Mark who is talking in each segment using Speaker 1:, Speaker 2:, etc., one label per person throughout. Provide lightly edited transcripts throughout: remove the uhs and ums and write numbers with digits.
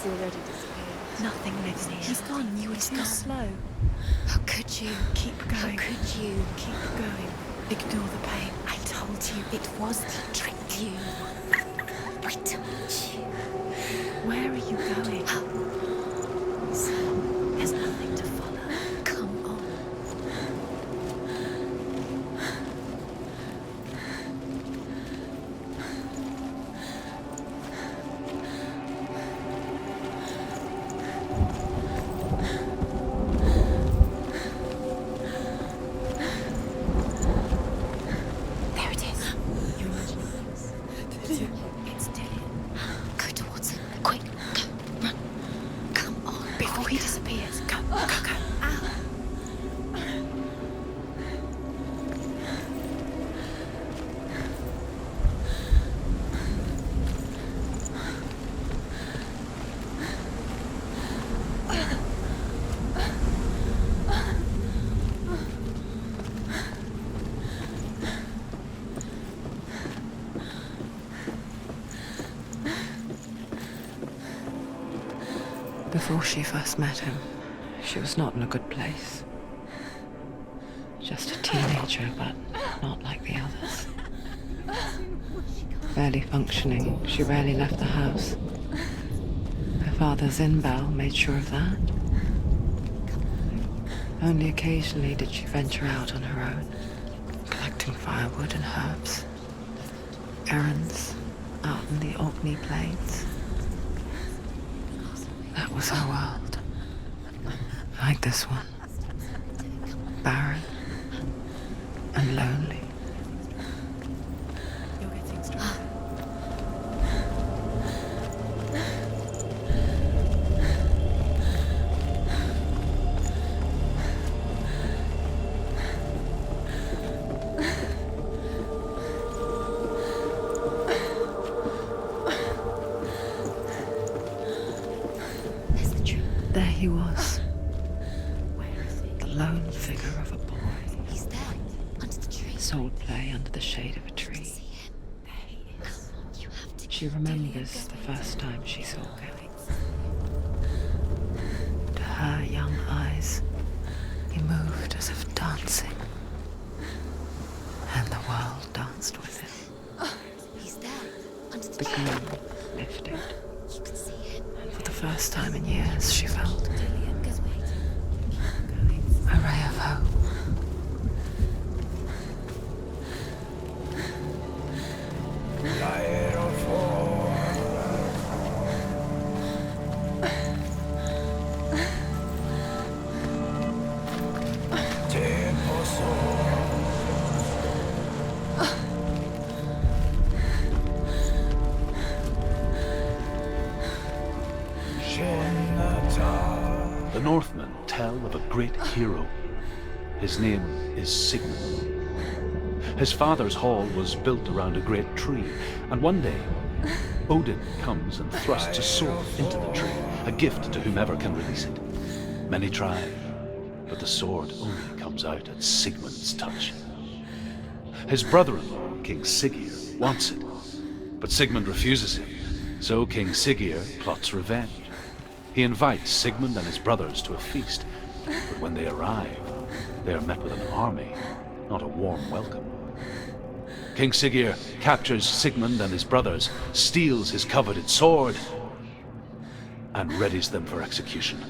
Speaker 1: already disappeared.
Speaker 2: Nothing lives here.
Speaker 1: He's gone. You were too slow.
Speaker 2: How could you?
Speaker 1: Keep going.
Speaker 2: How could you?
Speaker 1: Keep going. Ignore the pain.
Speaker 2: I told you it was to trick you. I told you.
Speaker 1: Where are you going? There's nothing to follow.
Speaker 2: Come on. There it is.
Speaker 1: You're imagining this.
Speaker 2: It's Dillian. Go towards it. Quick. Go. Run. Come on.
Speaker 1: Before he disappears. Go, go, go.
Speaker 2: Ow.
Speaker 3: Before she first met him, she was not in a good place. Just a teenager, but not like the others. Barely functioning, she rarely left the house. Her father's in-bell made sure of that. Only occasionally did she venture out on her own, collecting firewood and herbs. Errands out in the Orkney Plains. That was her world. Like this one. Barren and lonely.
Speaker 1: You're getting stronger.
Speaker 2: There's the tree.
Speaker 3: There he was,
Speaker 1: Where is he?
Speaker 3: the lone figure of a boy.
Speaker 2: He's there. Under the tree.
Speaker 3: Sold play under the shade of a tree.
Speaker 2: See him.
Speaker 1: There he is.
Speaker 2: You have to.
Speaker 3: She remembers the first time she saw him. To her young eyes, he moved as if dancing. And the world danced with him.
Speaker 2: He's there. Under the
Speaker 3: The
Speaker 2: tree.
Speaker 3: gloom lifted.
Speaker 2: You can see him.
Speaker 3: And for the first time in years, she felt
Speaker 1: Dillian,
Speaker 2: Goes wait.
Speaker 1: keep going.
Speaker 3: a ray of hope.
Speaker 4: The Northmen tell of a great hero. His name is Sigmund. His father's hall was built around a great tree, and one day Odin comes and thrusts a sword into the tree, a gift to whomever can release it. Many try, but the sword only comes out at Sigmund's touch. His brother-in-law, King Siggeir, wants it, but Sigmund refuses him, so King Siggeir plots revenge. He invites Sigmund and his brothers to a feast, but when they arrive, they are met with an army, not a warm welcome. King Siggeir captures Sigmund and his brothers, steals his coveted sword, and readies them for execution.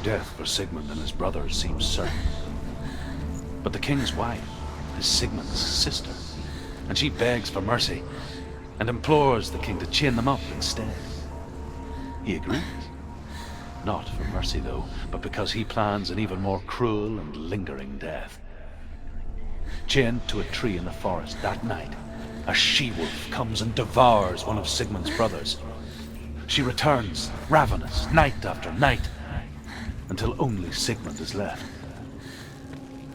Speaker 4: Death for Sigmund and his brothers seems certain. But the king's wife is Sigmund's sister, and she begs for mercy and implores the king to chain them up instead. He agrees. Not for mercy, though, but because he plans an even more cruel and lingering death. Chained to a tree in the forest that night, a she-wolf comes and devours one of Sigmund's brothers. She returns, ravenous, night after night, until only Sigmund is left.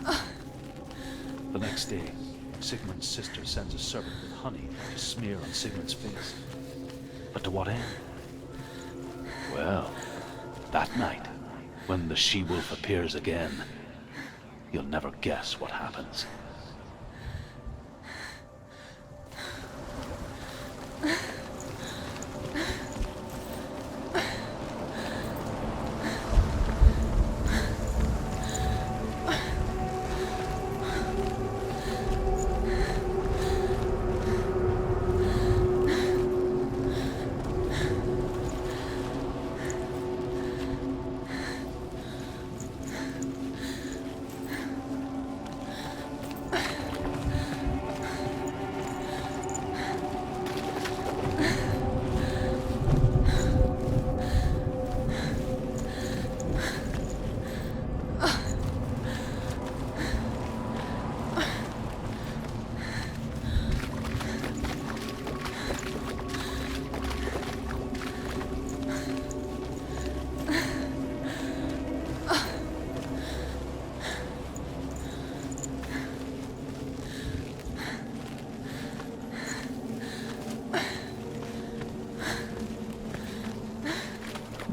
Speaker 4: The next day, Sigmund's sister sends a servant with honey to smear on Sigmund's face. But to what end? Well, that night, when the she-wolf appears again, you'll never guess what happens.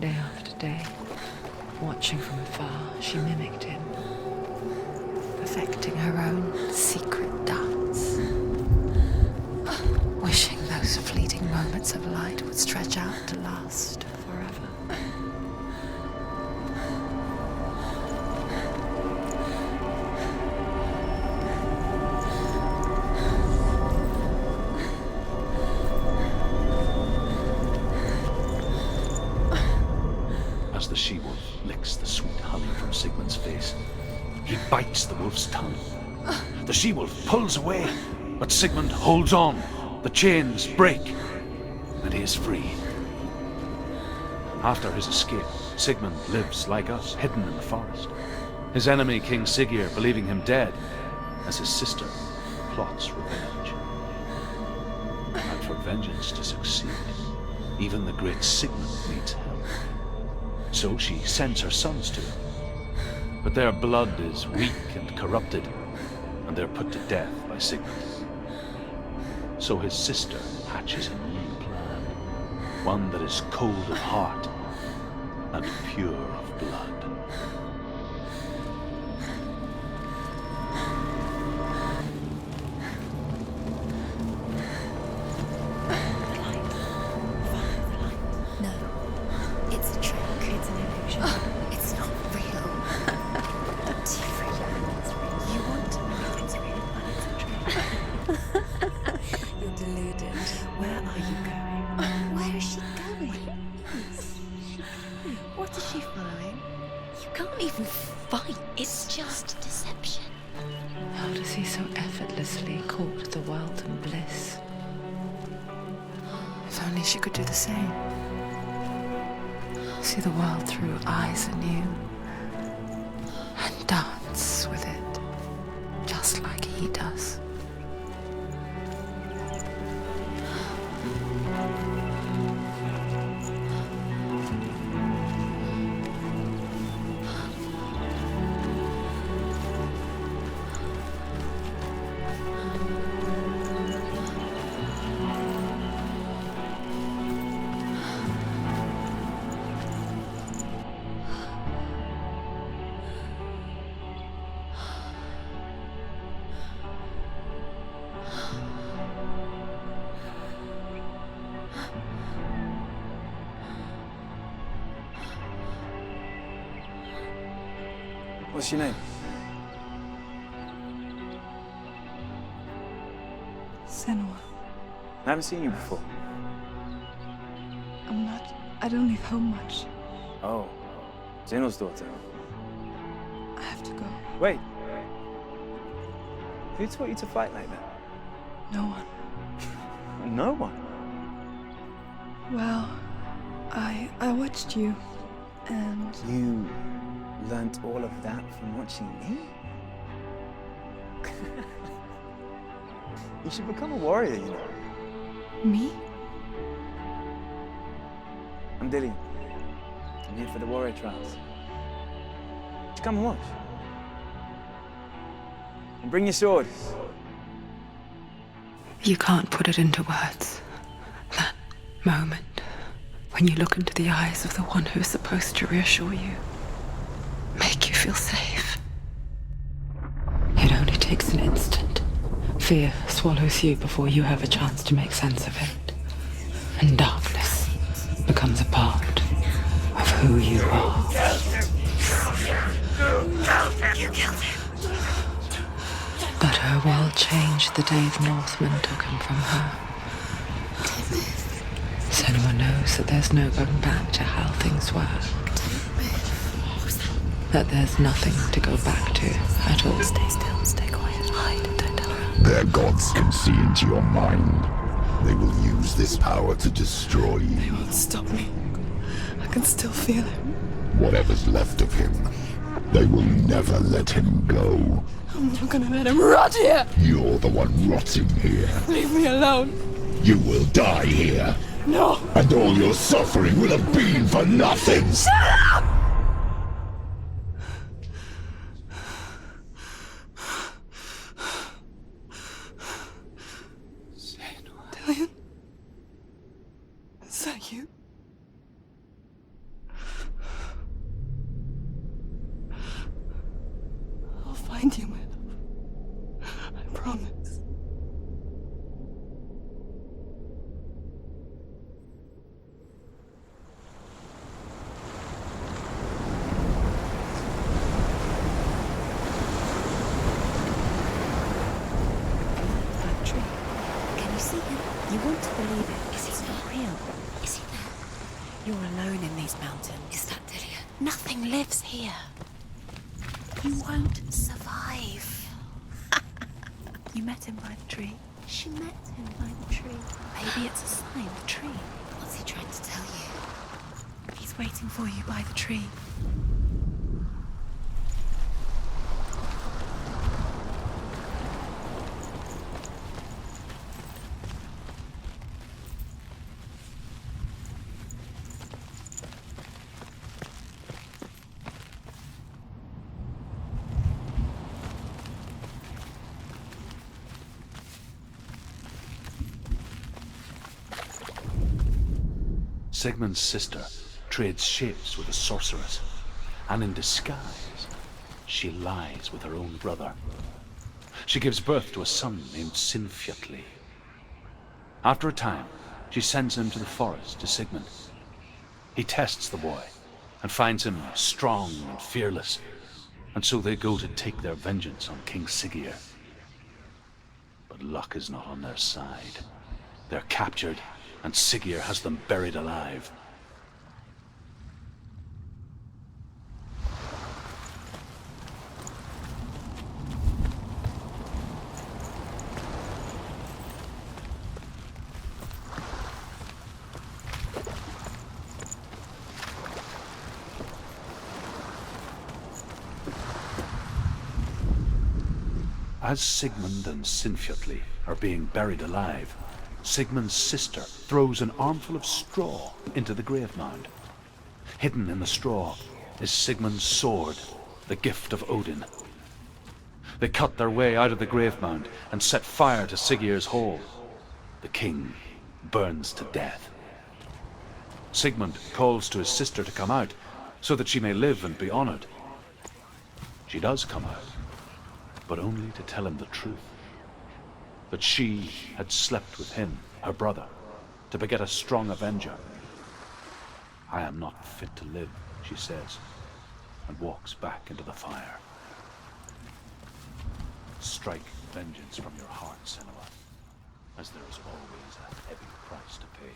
Speaker 3: Day after day, watching from afar, she mimicked him, perfecting her own secret dance, wishing those fleeting moments of light would stretch out to last forever.
Speaker 4: As the she-wolf licks the sweet honey from Sigmund's face, he bites the wolf's tongue. The she-wolf pulls away, but Sigmund holds on. The chains break, and he is free. After his escape, Sigmund lives like us, hidden in the forest. His enemy, King Siggeir, believing him dead, as his sister plots revenge. And for vengeance to succeed, even the great Sigmund needs help. So she sends her sons to him. But their blood is weak and corrupted, and they're put to death by Sigmund. So his sister hatches a new plan, one that is cold of heart and pure of blood.
Speaker 2: No, it's a trick. It's an illusion. It's not real. Do you really think it's real? You want to believe it's real, but it's a trick. You're deluded. Where are you going? Where is she going? What is she following? You can't even fight. It's just deception.
Speaker 3: How does he so effortlessly court the world and bliss? If only she could do the same. See the world through eyes anew and dance with it, just like he does.
Speaker 5: What's your name?
Speaker 6: Senua.
Speaker 5: I haven't seen you before.
Speaker 6: I don't leave home much.
Speaker 5: Oh. Zeno's daughter.
Speaker 6: I have to go.
Speaker 5: Wait. Who taught you to fight like that?
Speaker 6: No one.
Speaker 5: No one.
Speaker 6: Well, I watched you, and
Speaker 5: You learnt all of that from watching me? You should become a warrior, you know.
Speaker 6: me?
Speaker 5: I'm Dillian. I'm here for the warrior trials. Would you come and watch? And bring your sword.
Speaker 3: You can't put it into words. That moment when you look into the eyes of the one who's supposed to reassure you, make you feel safe. It only takes an instant. Fear swallows you before you have a chance to make sense of it. And darkness becomes a part of who you are.
Speaker 2: You killed him.
Speaker 3: But her world changed the day the Northmen took him from her. Senua knows that there's no going back to how things were. That there's nothing to go back to at all.
Speaker 2: Stay still, stay quiet, hide, don't tell her.
Speaker 7: Their gods can see into your mind. They will use this power to destroy you.
Speaker 6: They won't stop me. I can still feel him.
Speaker 7: Whatever's left of him, they will never let him go.
Speaker 6: I'm not gonna let him rot here.
Speaker 7: You're the one rotting here.
Speaker 6: Leave me alone.
Speaker 7: You will die here.
Speaker 6: No.
Speaker 7: And all your suffering will have been for nothing.
Speaker 6: Shut up! Dillian? Is that you? I'll find you, my love. I promise.
Speaker 2: That tree. Can you see him? You want to believe it because it's not real. Is he there?
Speaker 1: You're alone in these mountains.
Speaker 2: Is that Dillian?
Speaker 1: Nothing lives here.
Speaker 2: You won't survive.
Speaker 1: You met him by the tree.
Speaker 2: She met him by the tree.
Speaker 1: Maybe it's a sign, the tree.
Speaker 2: What's he trying to tell you?
Speaker 1: He's waiting for you by the tree.
Speaker 4: Sigmund's sister trades shapes with a sorceress, and in disguise, she lies with her own brother. She gives birth to a son named Sinfjotli. After a time, she sends him to the forest to Sigmund. He tests the boy and finds him strong and fearless, and so they go to take their vengeance on King Siggeir. But luck is not on their side. They're captured, and Siggeir has them buried alive. As Sigmund and Sinfjotli are being buried alive, Sigmund's sister throws an armful of straw into the grave mound. Hidden in the straw is Sigmund's sword, the gift of Odin. They cut their way out of the grave mound and set fire to Siggeir's hall. The king burns to death. Sigmund calls to his sister to come out so that she may live and be honored. She does come out, but only to tell him the truth. That she had slept with him, her brother, to beget a strong avenger. I am not fit to live, she says, and walks back into the fire. Strike vengeance from your heart, Senua, as there is always a heavy price to pay.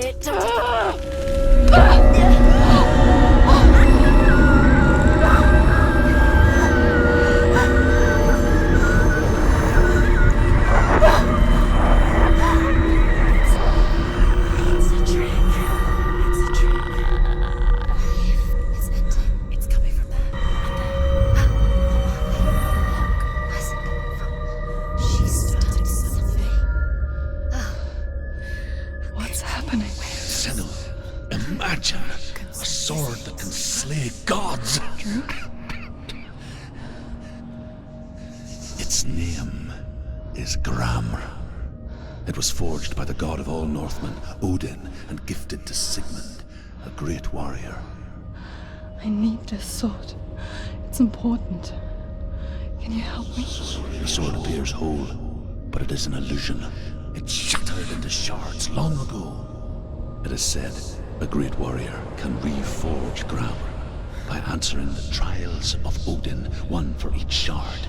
Speaker 2: it. Don't take
Speaker 1: It's a trick. It's a trick.
Speaker 2: It's ending.
Speaker 1: It's coming from there.
Speaker 2: Where's it coming from? She's done something.
Speaker 6: What's happening?
Speaker 7: Senua, imagine a sword that can slay gods. Its name is Gramr. It was forged by the god of all Northmen, Odin, and gifted to Sigmund, a great warrior.
Speaker 6: I need this sword. It's important. Can you help me?
Speaker 7: The sword appears whole, but it is an illusion. It shattered into shards long ago. It is said a great warrior can reforge Gramr by answering the trials of Odin, one for each shard.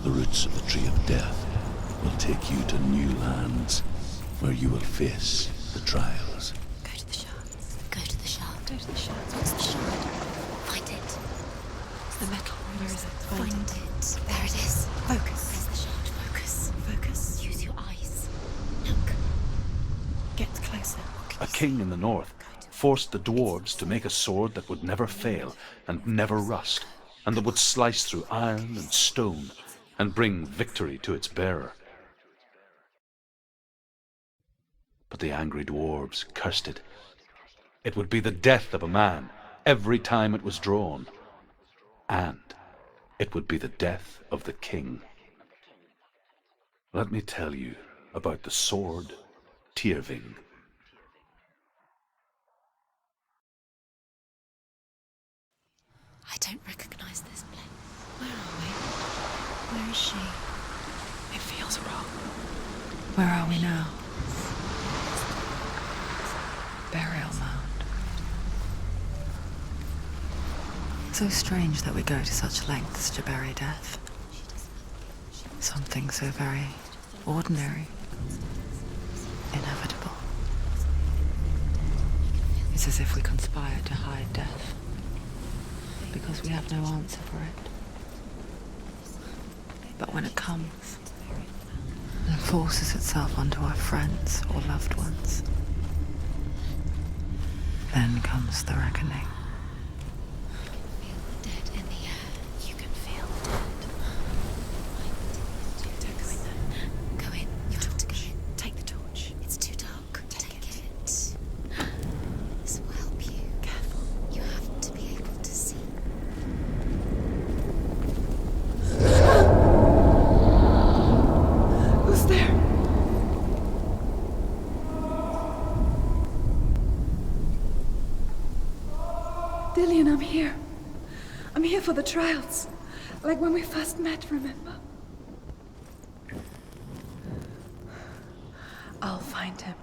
Speaker 7: The roots of the Tree of Death will take you to new lands where you will face the trials.
Speaker 2: Go to the shards. Go to the shard.
Speaker 1: Go to the shards.
Speaker 2: What's the shard? Find it.
Speaker 1: It's the metal. Where is it?
Speaker 2: Find it. There it is.
Speaker 1: Focus.
Speaker 2: Where's the shard? Focus.
Speaker 1: Focus.
Speaker 2: Use your eyes. Look.
Speaker 1: Get closer.
Speaker 4: A king in the north forced the dwarves to make a sword that would never fail and never rust, and that would slice through iron and stone and bring victory to its bearer. But the angry dwarves cursed it. It would be the death of a man every time it was drawn, and it would be the death of the king. Let me tell you about the sword Pt.3.
Speaker 2: I don't recognize this place.
Speaker 1: Where are we? Where is she?
Speaker 6: It feels wrong.
Speaker 3: Where are we now? Burial mound. So strange that we go to such lengths to bury death. Something so very ordinary, inevitable. It's as if we conspire to hide death, because we have no answer for it. But when it comes and forces itself onto our friends or loved ones, then comes the reckoning.
Speaker 2: Dead in the air. You can feel dead.
Speaker 1: Don't go in there.
Speaker 2: Go in. You have to go in.
Speaker 1: Take the torch.
Speaker 2: It's too dark. Take it. This will help you.
Speaker 1: Careful.
Speaker 2: You have to be able to see.
Speaker 6: Who's there? Dillian, I'm here. I'm here for the trials. Like when we first met, remember? I'll find him.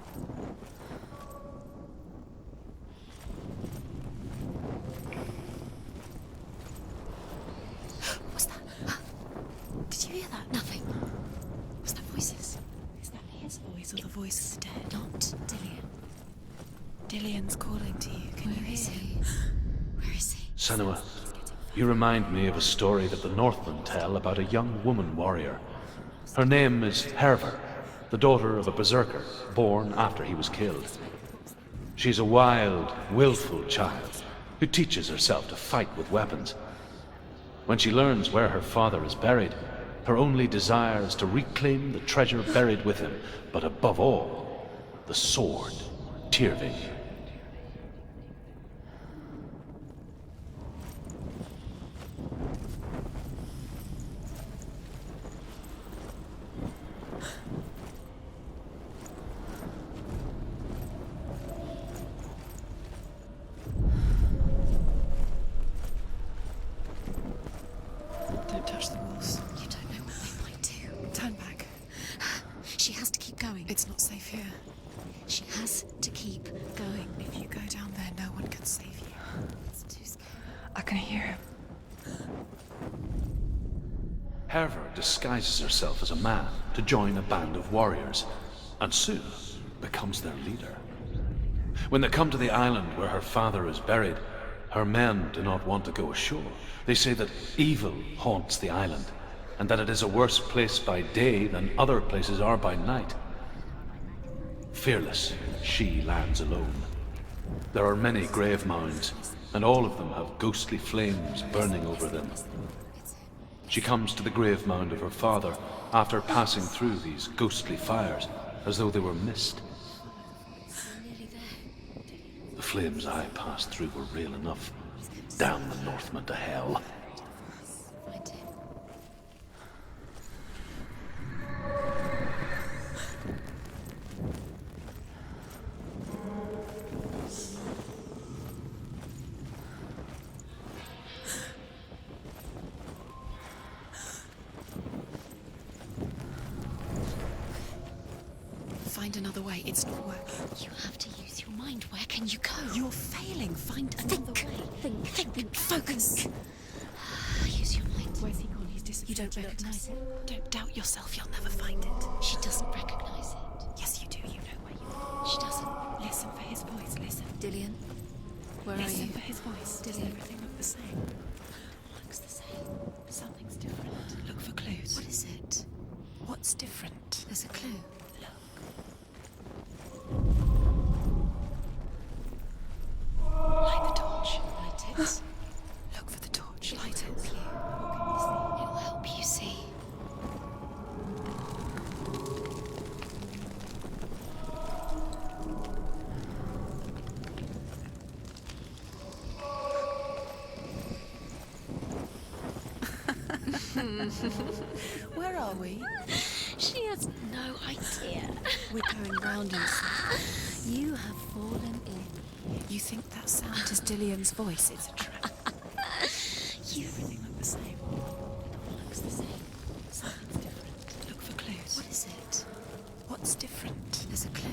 Speaker 2: What's that? Did you hear that? Nothing. Was that voices?
Speaker 1: Is that his voice or the voice of the dead?
Speaker 2: Not Dillian.
Speaker 1: Dillian's calling to you. Can you
Speaker 2: Where is
Speaker 1: hear
Speaker 2: he?
Speaker 1: him?
Speaker 2: Where is he?
Speaker 4: Senua, you remind me of a story that the Northmen tell about a young woman warrior. Her name is Herver, the daughter of a berserker born after he was killed. She's a wild, willful child who teaches herself to fight with weapons. When she learns where her father is buried, her only desire is to reclaim the treasure buried with him, but above all, the sword, Pt.3.
Speaker 1: Don't touch the walls.
Speaker 2: You don't know what they might do.
Speaker 1: Turn back.
Speaker 2: She has to keep going.
Speaker 1: It's not safe here.
Speaker 2: She has to keep going.
Speaker 1: If you go down there, no one can save you.
Speaker 2: It's too scary.
Speaker 6: I can hear him.
Speaker 4: Herver disguises herself as a man to join a band of warriors, and soon becomes their leader. When they come to the island where her father is buried, her men do not want to go ashore. They say that evil haunts the island, and that it is a worse place by day than other places are by night. Fearless, she lands alone. There are many grave mounds, and all of them have ghostly flames burning over them. She comes to the grave mound of her father after passing through these ghostly fires, as though they were mist. The flames I passed through were real enough. Damn the Northmen to hell.
Speaker 1: Find another way. It's not working.
Speaker 2: You have to use your mind. Where can you go?
Speaker 1: You're failing. Find another way. Think. Focus.
Speaker 2: Use your mind.
Speaker 1: Where's he gone? He's disappeared.
Speaker 2: You don't recognize it?
Speaker 1: Don't doubt yourself. You'll never find it.
Speaker 2: She doesn't recognize it.
Speaker 1: Yes, you do. You know where you are.
Speaker 2: She doesn't.
Speaker 1: Listen for his voice. Listen.
Speaker 2: Dillian, where
Speaker 1: Listen
Speaker 2: are you?
Speaker 1: for his voice. Does
Speaker 2: Dillian.
Speaker 1: everything look the same?
Speaker 2: Looks the same.
Speaker 1: Something's different. Look for clues.
Speaker 2: What is it?
Speaker 1: What's different?
Speaker 2: There's a clue.
Speaker 1: Light the torch. Light it. Look for the torch. Light it.
Speaker 2: It'll help you see.
Speaker 1: Where are we?
Speaker 2: She has no idea.
Speaker 1: We're going round in circles.
Speaker 2: You have fallen in.
Speaker 1: You think that sound is Dillian's voice? It's a trap.
Speaker 2: You.
Speaker 1: Everything look the same.
Speaker 2: It all looks the same.
Speaker 1: Something's different. Look for clues.
Speaker 2: What is it?
Speaker 1: What's different?
Speaker 2: There's a clue.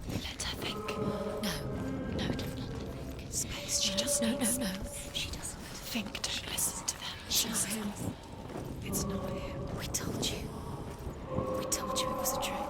Speaker 1: Let her think.
Speaker 2: No, do not think.
Speaker 1: Space. She just
Speaker 2: No.
Speaker 1: needs
Speaker 2: She doesn't.
Speaker 1: think. Don't listen to them.
Speaker 2: It's not him.
Speaker 1: It's not him.
Speaker 2: We told you. We told you it was a trick.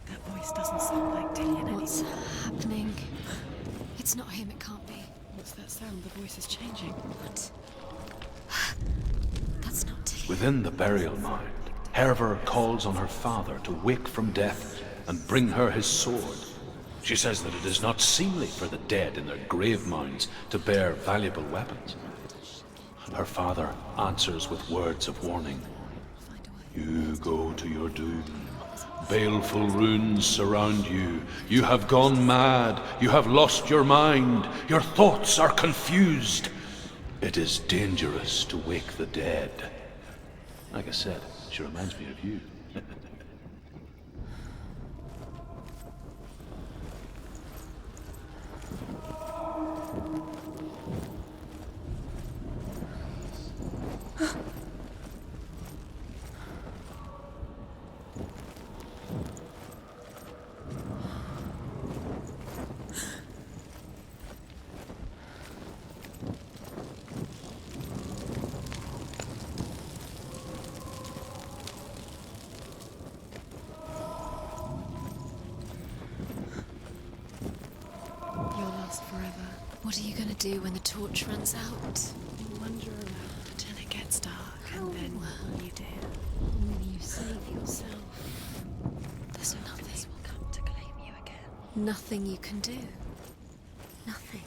Speaker 1: That voice doesn't sound like Dillian
Speaker 2: What's
Speaker 1: anymore.
Speaker 2: happening? It's not him, it can't be.
Speaker 1: What's that sound? The voice is changing.
Speaker 2: What? That's not Dillian.
Speaker 4: Within the burial mound, Herver calls on her father to wake from death and bring her his sword. She says that it is not seemly for the dead in their grave mounds to bear valuable weapons. Her father answers with words of warning. You go to your doom. Baleful runes surround you. You have gone mad. You have lost your mind. Your thoughts are confused. It is dangerous to wake the dead. Like I said, she reminds me of you.
Speaker 1: You're lost forever.
Speaker 2: What are you going to do when the torch runs out?
Speaker 1: You wander around until it gets dark, and then you do.
Speaker 2: When you save your
Speaker 1: Nothing you can do. Nothing.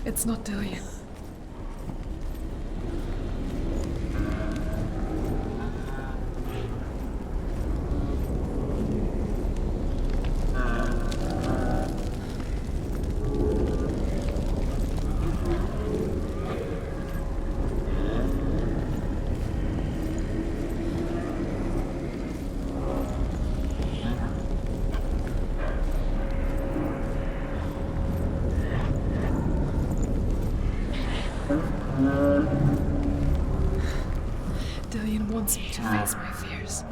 Speaker 6: It's not Dillian. Dillian wants me to face my fears.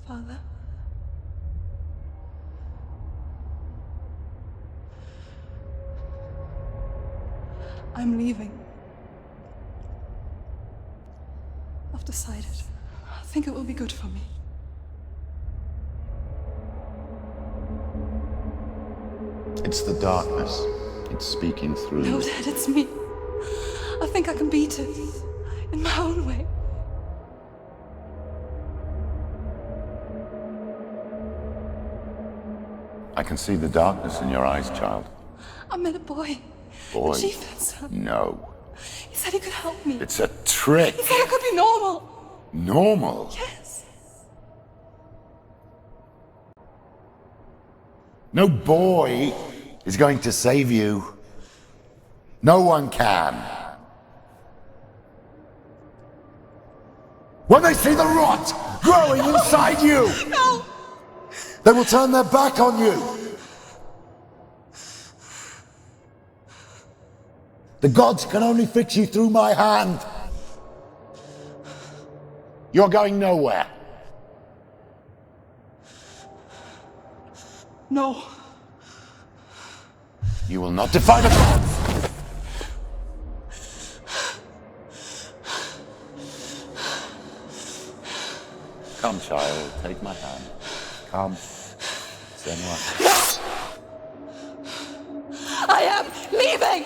Speaker 6: Father? I'm leaving. decided. I think it will be good for me.
Speaker 7: It's the darkness. It's speaking through
Speaker 6: No,
Speaker 7: you.
Speaker 6: Dad, it's me. I think I can beat it. In my own way.
Speaker 7: I can see the darkness in your eyes, child.
Speaker 6: I met a boy.
Speaker 7: Boy?
Speaker 6: The chieftain's son.
Speaker 7: No.
Speaker 6: He said he could help me.
Speaker 7: It's a trick.
Speaker 6: He said I could be normal.
Speaker 7: Normal?
Speaker 6: Yes.
Speaker 7: No boy is going to save you. No one can. When they see the rot growing inside you,
Speaker 6: No!
Speaker 7: they will turn their back on you. The gods can only fix you through my hand. You're going nowhere.
Speaker 6: No.
Speaker 7: You will not defy the gods. Come, child, take my hand. Come. Senuas.
Speaker 6: I am leaving!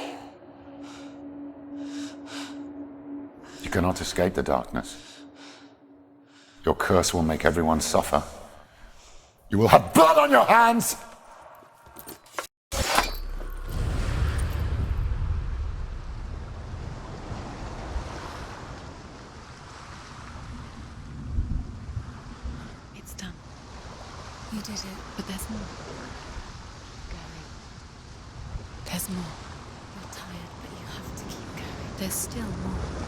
Speaker 7: You cannot escape the darkness. Your curse will make everyone suffer. You will have blood on your hands!
Speaker 2: It's done. You did it. But there's more. Going. There's more. You're tired, but you have to keep going. There's still more.